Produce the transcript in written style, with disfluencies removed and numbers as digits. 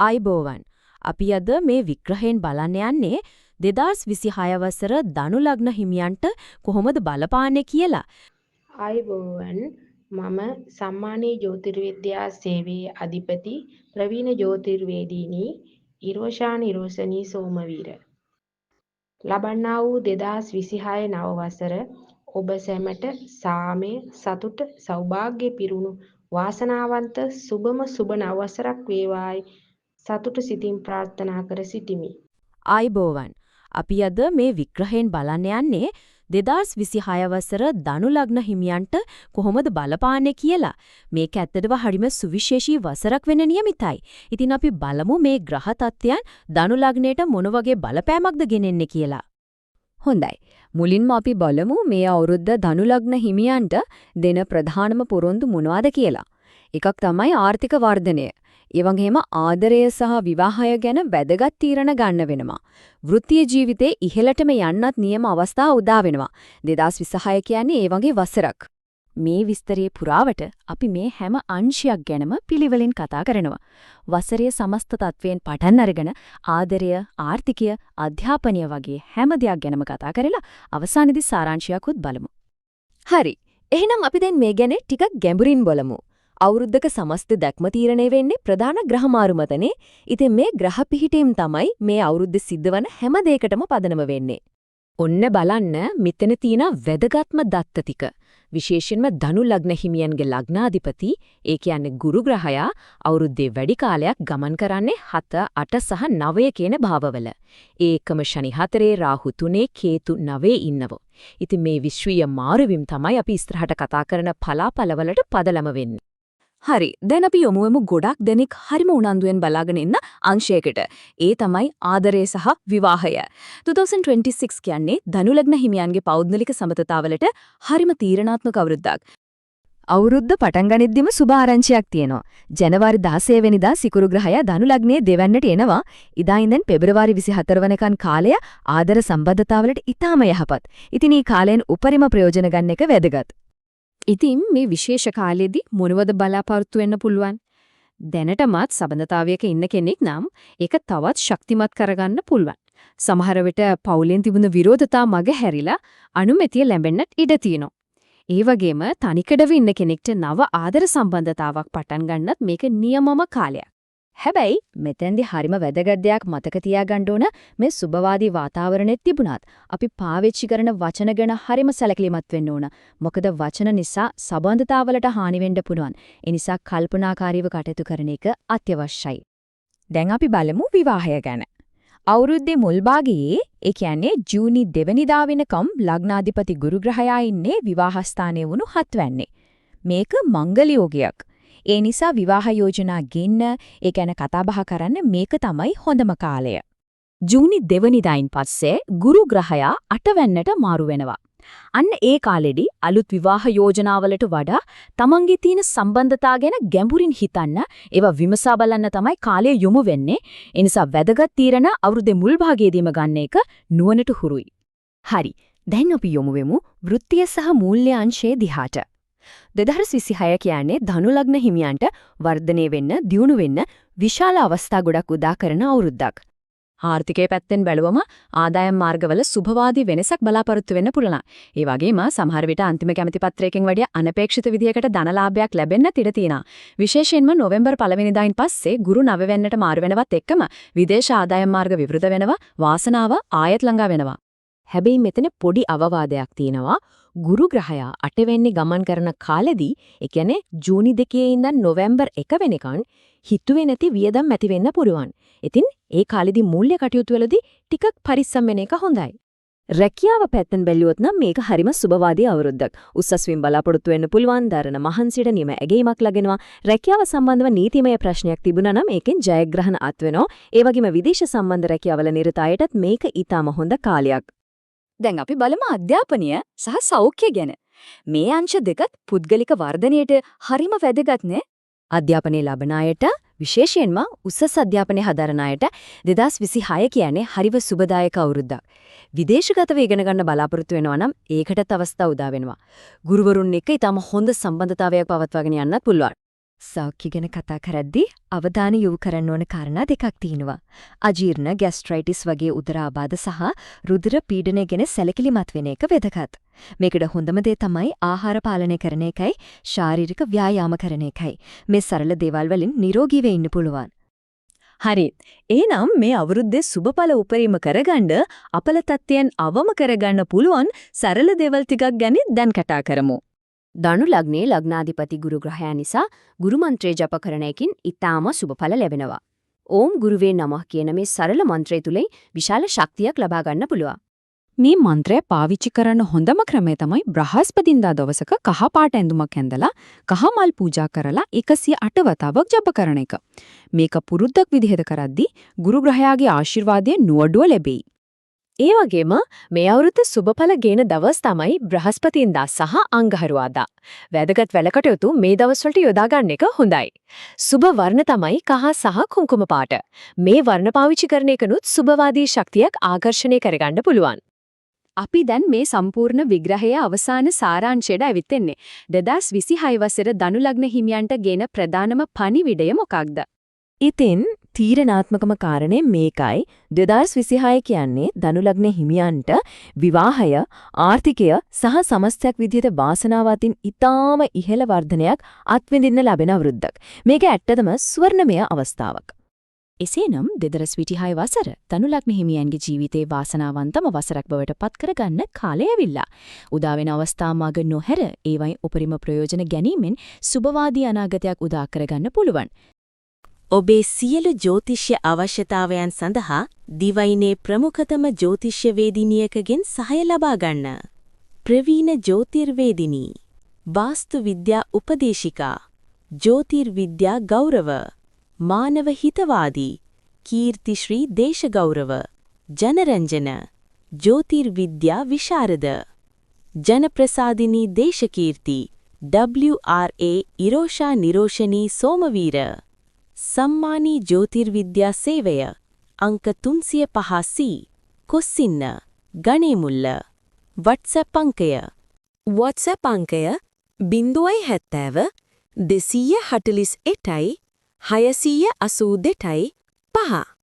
ආයිබෝවන්. අපි අද මේ විග්‍රහයෙන් බලන්න යන්නේ 2026 වසර ධනු ලග්න හිමියන්ට කොහොමද බලපාන්නේ කියලා. ආයුබෝවන් මම සම්මානීය ජ්‍යොතිර්විද්‍යා සේවයේ අධිපති ප්‍රවීණ ජ්‍යොතිර්වේදීනි ඉරෝෂානි රෝෂනී සෝමවීර. ලබන්නා වූ 2026 නව වසර ඔබ සැමට සාමය, සතුට, සෞභාග්‍ය පිරුණු වාසනාවන්ත සුබම සුබ නව වසරක් වේවායි සතුට සිතින් ප්‍රාර්ථනා කර සිටිමි. ආයිබෝවන්. අපි අද මේ විග්‍රහයෙන් බලන්න යන්නේ 2026 වසර ධනු ලග්න හිමියන්ට කොහොමද බලපාන්නේ කියලා. මේක ඇත්තටම හරිම සුවිශේෂී වසරක් වෙන්න නියමිතයි. ඉතින් අපි බලමු මේ ග්‍රහ තත්ත්වයන් ධනු ලග්නයට මොන වගේ බලපෑමක්ද ගෙනෙන්නේ කියලා. හොඳයි. මුලින්ම අපි බලමු මේ අවුරුද්ද ධනු ලග්න හිමියන්ට දෙන ප්‍රධානම පොරොන්දු මොනවාද කියලා. එකක් තමයි ආර්ථික වර්ධනය. ඒ වගේම ආදරය සහ විවාහය ගැන වැදගත් තීරණ ගන්න වෙනවා. වෘත්තීය ජීවිතේ ඉහළටම යන්නත් නියම අවස්ථා උදා වෙනවා. 2026 කියන්නේ ඒ වගේ වසරක්. මේ විස්තරයේ පුරාවට අපි මේ හැම අංශයක් ගැනම පිළිවෙලින් කතා කරනවා. වසරයේ සමස්ත තත්වයෙන් පටන් අරගෙන ආදරය, ආර්ථිකය, අධ්‍යාපනය වගේ හැම දෙයක් ගැනම කතා කරලා අවසානයේදී සාරාංශයකුත් බලමු. හරි. එහෙනම් අපි දැන් මේ ගැන ටිකක් ගැඹුරින් බලමු. අවුරුද්දක සමස්ත දැක්ම තීරණය වෙන්නේ ප්‍රධාන ග්‍රහ මාරු මතනේ. ඉතින් මේ ග්‍රහ පිහිටීම් තමයි මේ අවුරුද්දේ සිද්ධවන හැම දෙයකටම පදනම වෙන්නේ. ඔන්න බලන්න මෙතන තියෙන වැදගත්ම දත්ත ටික. විශේෂයෙන්ම ධනු ලග්න හිමියන්ගේ ලග්නාධිපති, ඒ කියන්නේ ගුරු ග්‍රහයා අවුරුද්දේ වැඩි කාලයක් ගමන් කරන්නේ 7, 8 සහ 9 කියන භාවවල. ඒකම ශනි 4, රාහු 3, කේතු 9 ඉන්නවෝ. ඉතින් මේ විශ්වීය මාරුවීම් තමයි අපි ඉස්සරහට කතා කරන පලාපලවලට පදලම වෙන්නේ. හරි. දැන් අපි යමුවෙමු ගොඩක් දෙනෙක් හරිම උනන්දුවෙන් බලාගෙන ඉන්න අංශයකට. ඒ තමයි ආදරය සහ විවාහය. 2026 කියන්නේ ධනු ලග්න හිමියන්ගේ පෞද්ගලික සමතතාවලට හරිම තීරණාත්මක අවුරුද්දක්. අවුරුද්ද පටන් ගනිද්දිම සුබ ආරංචියක් තියෙනවා. ජනවාරි 16 වෙනිදා සිකුරු ග්‍රහය ධනු ලග්නයේ දෙවන්නට එනවා. ඉදා ඉඳන් පෙබරවාරි 24 වෙනකන් කාලය ආදර සම්බන්ධතාවලට ඉතාම යහපත්. ඉතින් මේ කාලයෙන් උපරිම ප්‍රයෝජන ගන්න එක වැදගත්. ඉතින් මේ විශේෂ කාලෙදී මොනවද බලාපොරොත්තු වෙන්න පුළුවන්? දැනටමත් සබඳතාවයක ඉන්න කෙනෙක් නම් ඒක තවත් ශක්තිමත් කරගන්න පුළුවන්. සමහර විට පෞලෙන් තිබුණ විරෝධතා මග හැරිලා අනුමැතිය ලැබෙන්නත් ඉඩ තියෙනවා. ඒ වගේම තනිකඩව ඉන්න කෙනෙක්ට නව ආදර සම්බන්ධතාවක් පටන් ගන්නත් මේක නියමම කාලයක්. හැබැයි මෙතෙන්දී හරිම වැදගත් දෙයක් මතක තියාගන්න ඕන මේ සුබවාදී වාතාවරණෙත් තිබුණත් අපි පාවිච්චි කරන වචන ගැන හරිම සැලකිලිමත් වෙන්න ඕන. මොකද වචන නිසා සම්බන්ධතාවලට හානි වෙන්න පුළුවන්. ඒ නිසා කල්පනාකාරීව කටයුතු කරන එක අත්‍යවශ්‍යයි. දැන් අපි බලමු විවාහය ගැන. අවුරුද්දේ මුල් භාගයේ, ඒ කියන්නේ ජූනි 2 වෙනිදා වෙනකම් ලග්නාධිපති ගුරු ග්‍රහයා ඉන්නේ විවාහ ස්ථානයේ වුණු 7 වෙන්නේ. මේක මංගල යෝගයක්. ඒ නිසා විවාහ යෝජනා ගෙන්න, ඒ ගැන කතා බහ කරන්න මේක තමයි හොඳම කාලය. ජූනි 2 වෙනිදායින් පස්සේ ගුරු ග්‍රහයා 8 වෙනිදාට මාරු වෙනවා. අන්න ඒ කාලෙදී අලුත් විවාහ යෝජනාවලට වඩා තමන්ගේ තියෙන සම්බන්ධතා ගැන ගැඹුරින් හිතන්න, ඒවා විමසා බලන්න තමයි කාලය යොමු වෙන්නේ. ඒ නිසා වැදගත් තීරණ අවුරුද්දේ මුල් භාගයේදීම ගන්න එක නුවණට හුරුයි. හරි. දැන් අපි යොමු වෙමු වෘත්තීය සහ මූල්‍ය අංශයේ දිහාට. 2026 කියන්නේ ධනු ලග්න හිමියන්ට වර්ධනය වෙන්න, දියුණු වෙන්න විශාල අවස්ථා ගොඩක් උදා කරන අවුරුද්දක්. ආර්ථිකයේ පැත්තෙන් බැලුවම ආදායම් මාර්ගවල සුභවාදී වෙනසක් බලාපොරොත්තු වෙන්න පුළුවන්. ඒ වගේම සමහර විට අන්තිම කැමැති පත්‍රයකින් වඩා අනපේක්ෂිත විදියකට ධනලාභයක් ලැබෙන්න ඉඩ තියෙනවා. විශේෂයෙන්ම නොවැම්බර් 1 වෙනිදායින් පස්සේ ගුරු 9 වෙනිදාට මාරු වෙනවත් එක්කම විදේශ ආදායම් මාර්ග විවෘත වෙනවා, වාසනාව ආයත් ළඟා වෙනවා. හැබැයි මෙතන පොඩි අවවාදයක් තියෙනවා. ගුරු ග්‍රහයා 8 වෙනි ගමන් කරන කාලෙදී, ඒ කියන්නේ ජූනි 2 ඉඳන් නොවැම්බර් 1 වෙනකන් හිතුවේ නැති වියදම් ඇති වෙන්න පුළුවන්. ඉතින් ඒ කාලෙදී මූල්‍ය කටයුතු වලදී ටිකක් පරිස්සම් වෙන එක හොඳයි. රැකියාව පැත්තෙන් බැලුවොත් නම් මේක හරිම සුබවාදී අවුරුද්දක්. උසස්විම් බලාපොරොත්තු වෙන්න පුළුවන්, දරන මහන්සියට නියම ඇගීමක් ලැබෙනවා. රැකියාව සම්බන්ධව නීතිමය ප්‍රශ්නයක් තිබුණා නම් ඒකෙන් ජයග්‍රහණ අත් වෙනවා. ඒ වගේම විදේශ සම්බන්ධ රැකියාවල නිරත අයටත් මේක ඊටම හොඳ කාලයක්. දැන් අපි බලමු අධ්‍යාපනය සහ සෞඛ්‍ය ගැන. මේ අංශ දෙකත් පුද්ගලික වර්ධනයට හරිම වැදගත් නේ. අධ්‍යාපනය ලබන අයට, විශේෂයෙන්ම උසස් අධ්‍යාපනය හදාරන අයට 2026 කියන්නේ හරිව සුබදායක අවුරුද්දක්. විදේශගතව ඉගෙන ගන්න බලාපොරොත්තු වෙනවා නම් ඒකටත් අවස්ථා උදා වෙනවා. ගුරුවරුන් එක්ක ඊටම හොඳ සම්බන්ධතාවයක් පවත්වාගෙන යන්නත් පුළුවන්. සෞඛ්‍ය ගැන කතා කරද්දී අවධානය යොමු කරන්න ඕන කාරණා දෙකක් තියෙනවා. අජීර්ණ, ગેස්ට්‍රයිටිස් වගේ උදර ආබාධ සහ රුධිර පීඩනය ගැන සැලකිලිමත් වෙන එක වැදගත්. මේකට හොඳම දේ තමයි ආහාර පාලනය කරන එකයි, ශාරීරික ව්‍යායාම කරන එකයි. මේ සරල දේවල් වලින් නිරෝගීව ඉන්න පුළුවන්. හරි. එහෙනම් මේ අවුරුද්දේ සුබඵල උපරිම කරගන්න අපල තත්ත්වයන් අවම කරගන්න පුළුවන් සරල දේවල් ටිකක් ගැන දැන් කතා කරමු. ධනු ලග්නයේ ලග්නාධිපති ගුරු ග්‍රහයා නිසා ගුරු මන්ත්‍රය ජප කරන එකකින් ඊටාම සුබඵල ලැබෙනවා. ඕම් ගුරුවේ නමः කියන මේ සරල මන්ත්‍රය තුලින් විශාල ශක්තියක් ලබා ගන්න පුළුවන්. මේ මන්ත්‍රය පාවිච්චි කරන්න හොඳම ක්‍රමය තමයි බ්‍රහස්පතින්දා දවසක කහ පාට ඇඳුමක් ඇඳලා කහ මල් පූජා කරලා 108 වතාවක් ජප කරන එක. මේක පුරුද්දක් විදිහට කරද්දී ගුරු ග්‍රහයාගේ ආශිර්වාදය නුවඩුව ලැබෙයි. ඒ වගේම මේ අවුරුද්ද සුබඵල ගේන දවස් තමයි බ්‍රහස්පතින්දා සහ අංගහරුවාදා. වැදගත් වැඩකටයුතු මේ දවස්වලට යොදා ගන්න එක හොඳයි. සුබ වර්ණ තමයි කහ සහ කුංකුම පාට. මේ වර්ණ පාවිච්චි කරන එකනුත් සුබවාදී ශක්තියක් ආකර්ෂණය කරගන්න පුළුවන්. අපි දැන් මේ සම්පූර්ණ විග්‍රහයේ අවසාන සාරාංශයට ඇවිත් එන්නේ. 2026 වසර ධනු ලග්න හිමියන්ට ගෙන ප්‍රධානම පණිවිඩය මොකක්ද? ඉතින් තීරණාත්මකම කාරණේ මේකයි 2026 කියන්නේ ධනු ලග්න හිමියන්ට විවාහය, ආර්ථිකය සහ සමස්තයක් විදිහට වාසනාවතින් ඊටාම ඉහළ වර්ධනයක් අත්විඳින්න ලැබෙන අවුරුද්දක්. මේක ඇත්තටම ස්වර්ණමය අවස්ථාවක්. එසේනම් 2026 වසර ධනු ලග්න හිමියන්ගේ ජීවිතේ වාසනාවන්තම වසරක් බවට පත් කරගන්න කාලය ඇවිල්ලා. උදා වෙන අවස්ථා මග නොහැර ඒවයින් උපරිම ප්‍රයෝජන ගැනීමෙන් සුබවාදී අනාගතයක් උදා කරගන්න පුළුවන්. ඔබේ සියලු ජ්‍යොතිෂ්‍ය අවශ්‍යතාවයන් සඳහා දිවයිනේ ප්‍රමුඛතම ජ්‍යොතිෂ්‍ය වේදිනියකගෙන් සහාය ලබා ගන්න. ප්‍රවීණ ජ්‍යොතිර්වේදිනී, වාස්තු විද්‍යා උපදේශිකා, ජ්‍යොතිර්විද්‍යා ගෞරව, මානව හිතවාදී, කීර්තිශ්‍රී දේශගෞරව, ජනරංජන, ජ්‍යොතිර්විද්‍යා විශාරද, ජනප්‍රසාදිනී දේශකීර්ති, WRA ඉරෝෂා නිරෝෂණී සෝමවීර, සම්මානී ජ්‍යොතිර්විද්‍යා සේවය අංක 305C කොස්සින්න ගණේමුල්ල. WhatsApp අංකය 070 248 682 5